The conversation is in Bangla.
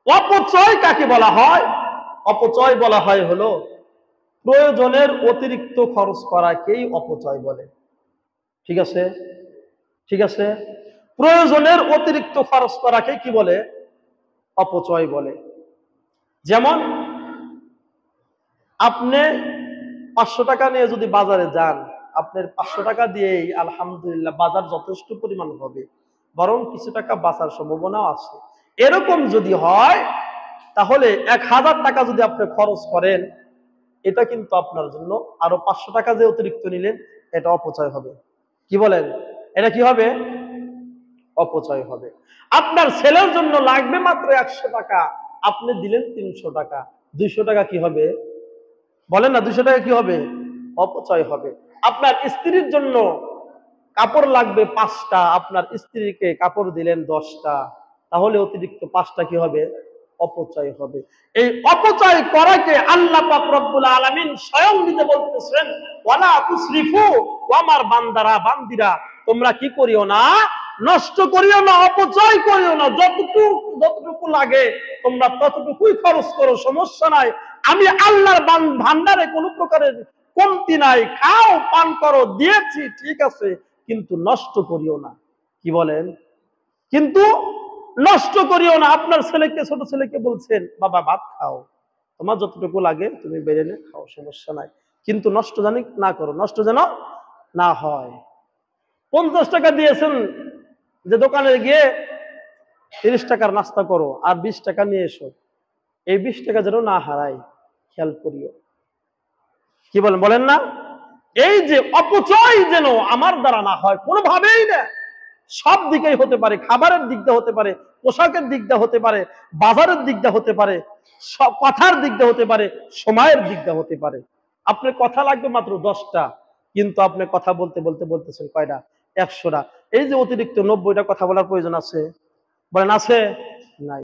অপচয় কাকে বলা হয়? অপচয় বলা হয় হলো প্রয়োজনের অতিরিক্ত খরচ করাকেই অপচয় বলে। ঠিক আছে, ঠিক আছে, প্রয়োজনের অতিরিক্ত খরচ করাকে কি বলে? অপচয় বলে। যেমন আপনি 500 টাকা নিয়ে যদি বাজারে যান, আপনার 500 টাকা দিয়েই আলহামদুলিল্লাহ বাজার যথেষ্ট পরিমাণ হবে, বরং কিছু টাকা বাঁচার সম্ভাবনাও আছে। এরকম যদি হয় তাহলে 1000 টাকা যদি আপনি খরচ করেন, এটা কিন্তু আপনার জন্য আরো 500 টাকা যে অতিরিক্ত নিলেন, এটা অপচয় হবে। কি বলেন? এটা কি হবে? অপচয় হবে। আপনার ছেলের জন্য লাগবে মাত্র 100 টাকা, আপনি দিলেন 300 টাকা, 200 টাকা কি হবে? বলেন না, 200 টাকা কি হবে? অপচয় হবে। আপনার স্ত্রীর জন্য কাপড় লাগবে 5টা, আপনার স্ত্রীকে কাপড় দিলেন 10টা, তাহলে অতিরিক্ত 5টা কি হবে? অপচয় হবে। এই অপচয় করাকে আল্লাহ পাক রব্বুল আলামিন স্বয়ং নিজে বলতেছেন, ওয়ালা তুসরিফু, ও আমার বান্দারা বান্দিরা, তোমরা কি করিও না? নষ্ট করিও না, অপচয় করিও না। যতটুকু লাগে তোমরা ততটুকুই খরচ করো, সমস্যা নাই। আমি আল্লাহর ভান্ডারে কোনো প্রকারের কমতি নাই। খাও, পান করো, দিয়েছি, ঠিক আছে, কিন্তু নষ্ট করিও না। কি বলেন? কিন্তু নষ্ট করিও না। আপনার ছেলেকে, ছোট ছেলেকে বলছেন, বাবা ভাত খাও, তোমার যতটুকু লাগে তুমি বেড়ে নে খাও, সমস্যা নাই, কিন্তু নষ্ট জানি না করো, নষ্ট যেন না হয়। 50 টাকা দিয়েছেন যে দোকানে গিয়ে 30 টাকার নাস্তা করো আর 20 টাকা নিয়ে এসো, এই 20 টাকা যেন না হারাই, খেয়াল করিও। কি বলেন? বলেন না? এই যে অপচয় যেন আমার দ্বারা না হয়, কোনোভাবেই না। সব দিকেই হতে পারে, খাবারের দিক দিয়ে হতে পারে, পোশাকের দিক দিয়ে হতে পারে, বাজারের দিক দিয়ে হতে পারে, সব কথার দিক দিয়ে হতে পারে, সময়ের দিক দিয়ে হতে পারে। আপনার কথা লাগবে মাত্র 10টা, কিন্তু আপনি কথা বলতে বলতে বলতেছেন কয়টা? 100টা। এই যে অতিরিক্ত 90টা কথা বলার প্রয়োজন আছে, বলেন আছে?